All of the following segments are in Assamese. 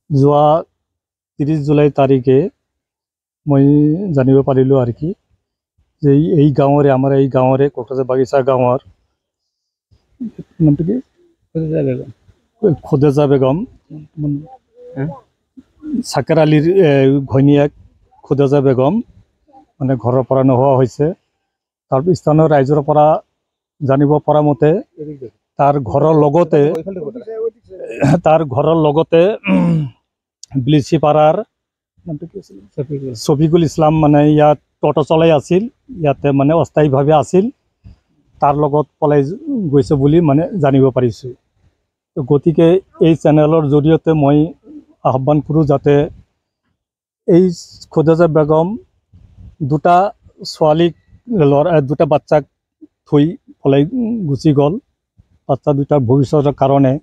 যোৱা 30 জুলাই তাৰিখে মই জানিব পাৰিলোঁ আৰু কি যে এই গাঁৱৰে আমাৰ এই গাঁৱৰে কোকৰাঝাৰ বাগিচা গাঁৱৰ নামটো কি খুদেজা বেগম চাকেৰ আলীৰ ঘৈণীয়েক খুদেজা বেগম মানে ঘৰৰ পৰা নোহোৱা হৈছে। তাৰ স্থানীয় ৰাইজৰ পৰা জানিব পৰা মতে তাৰ ঘৰৰ লগতে বিলিচিপাৰাৰ নামটো কি আছিল শফিকুল ইছলাম মানে ইয়াত টটো চলাই আছিল, ইয়াতে মানে অস্থায়ীভাৱে আছিল, তাৰ লগত পলাই গৈছে বুলি মানে জানিব পাৰিছোঁ। গতিকে এই চেনেলৰ জৰিয়তে মই আহ্বান কৰোঁ যাতে এই খুদেজা বেগম দুটা ছোৱালীক দুটা বাচ্চাক থৈ পলাই গুচি গ'ল। বাচ্চা দুটাৰ ভৱিষ্যতৰ কাৰণে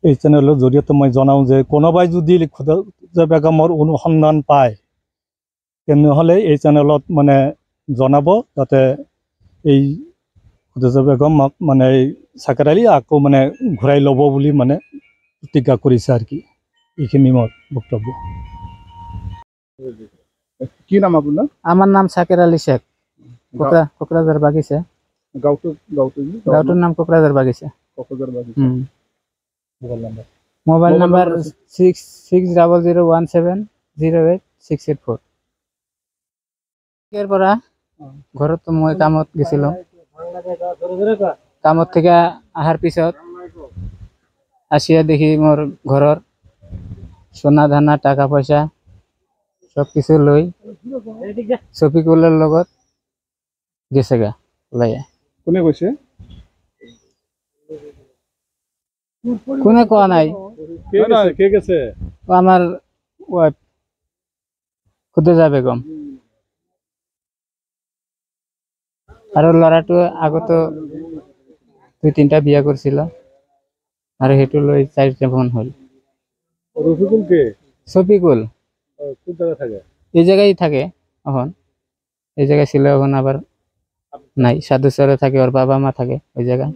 এই চেনেলৰ জৰিয়তে মই জনাওঁ যে কোনোবাই যদি খুদেজা বেগমৰ অনুসন্ধান পায় তেনেহ'লে এই চেনেলত মানে জনাব, যাতে এই খুদেজা বেগমক মানে চাকেৰ আলী আকৌ মানে ঘূৰাই ল'ব বুলি মানে প্ৰতিজ্ঞা কৰিছে আৰু কি। এইখিনি মোৰ বক্তব্য। কি নাম আপোনাৰ? আমাৰ নাম সাকেৰ আলী শেখ, কোকৰাঝাৰ বাগিচা। গাঁওটোৰ নাম কোকৰাঝাৰ বাগিচা। Mobile number 6001708684। এৰ পৰা ঘৰত মই কামত গেছিলো, কামত থেকে আহাৰ পিছত আসিয়া দেখি মোৰ ঘৰৰ সোনা দানা টাকা পয়সা সব কিছু লৈ শফিকুলেৰ লগত গেছে গা ওলাইয়া। কোনে কৈছে? কোনে কোৱা নাই, কে গেছে? আমাৰ ওয়াইফ খুদেজা বেগম। আৰু ল'ৰাটো আগতো 2-3টা বিয়া কৰিছিল আৰু সেইটো লৈ 4টা মান হ'ল। রফিকুল কে? শফিকুল কোন জায়গায় থাকে? এই জায়গায় থাকে এখন, এই জায়গায় ছিল, এখন আবার নাই, সাধুচরে থাকে, ওর বাবা মা থাকে ওই জায়গায়,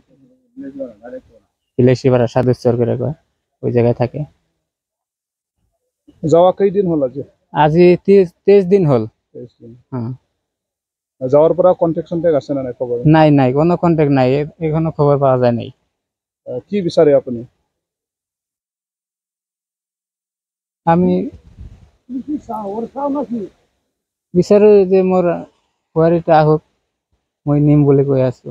বিলেসিপাড়া সাধুচর করে কয়, ওই জায়গায় থাকে। যাওয়া কেইদিন হল আজি 23 দিন হল। হ্যাঁ, যাওয়ার পর কন্ট্যাক্ট আছে না খবর? নাই নাই, কোনো কন্ট্যাক্ট নাই, এখনো খবর পাওয়া যায় নাই। কি বিচারে আপনি? আমি বিচাৰো যে মোৰ বোৱাৰীটা আহক, মই নিম বুলি কৈ আছো।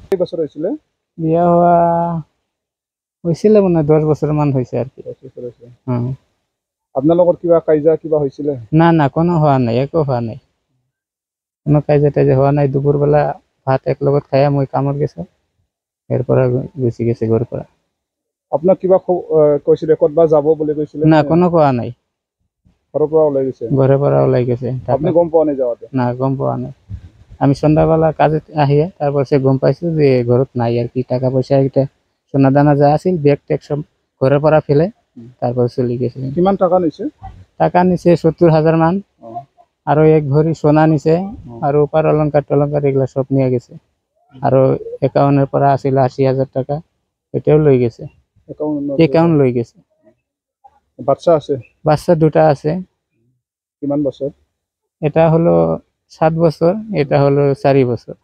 কেই বছৰ হৈছিলে বিয়া হোৱা? হৈছিলে মানে 10 বছৰ মান হৈছে আৰু কি। আপোনালোকৰ কিবা কাইজা কিবা হৈছিলে? না না, কোনো হোৱা নাই, একো হোৱা নাই, কোনো কাইজা টাইজা হোৱা নাই। দুপুৰবেলা ভাত এক লগত খাই মই কামত গেছো, এৰ পৰা গুচি গেছে ঘৰৰ পৰা। আপোনাক কিবা কৈছিলে ক'তবা যাব বুলি কৈছিলে? না, কোনো কোৱা নাই, ঘৰৰ পৰা ওলাই গৈছে? ঘৰৰ পৰা ওলাই গেছে। আপনি গম পোৱা নাই যাওয়াতে? না, গম পোৱা নাই। আমি সন্ধ্যাবেলা কাজে আহিয়ে তাৰপৰ সে গম পাইছো যে ঘৰত নাই আর কি। টাকা পয়সা এটা সোনা দানা যা আছিল ব্যাগ ট্যাগ সব ঘরের পৰা ফেলে তারপর চলে গেছিল। কিমান টাকা নিছে? টাকা নিছে 70,000 মান, আৰু 1 ভৰি সোনা নিছে, আৰু উপাৰ অলংকাৰ টলংকাৰ এগুলা সব নিয়ে গেছে। আৰু একাউন্টেৰ পৰা আছিল 80,000 টাকা, এটাও লৈ গেছে। একাউন্ট লৈ গেছে। বাচ্চা আছে? বাচ্চা 2টা আছে। কিমান বছর? এটা হলো 7 বছর, এটা হলো 4 বছর।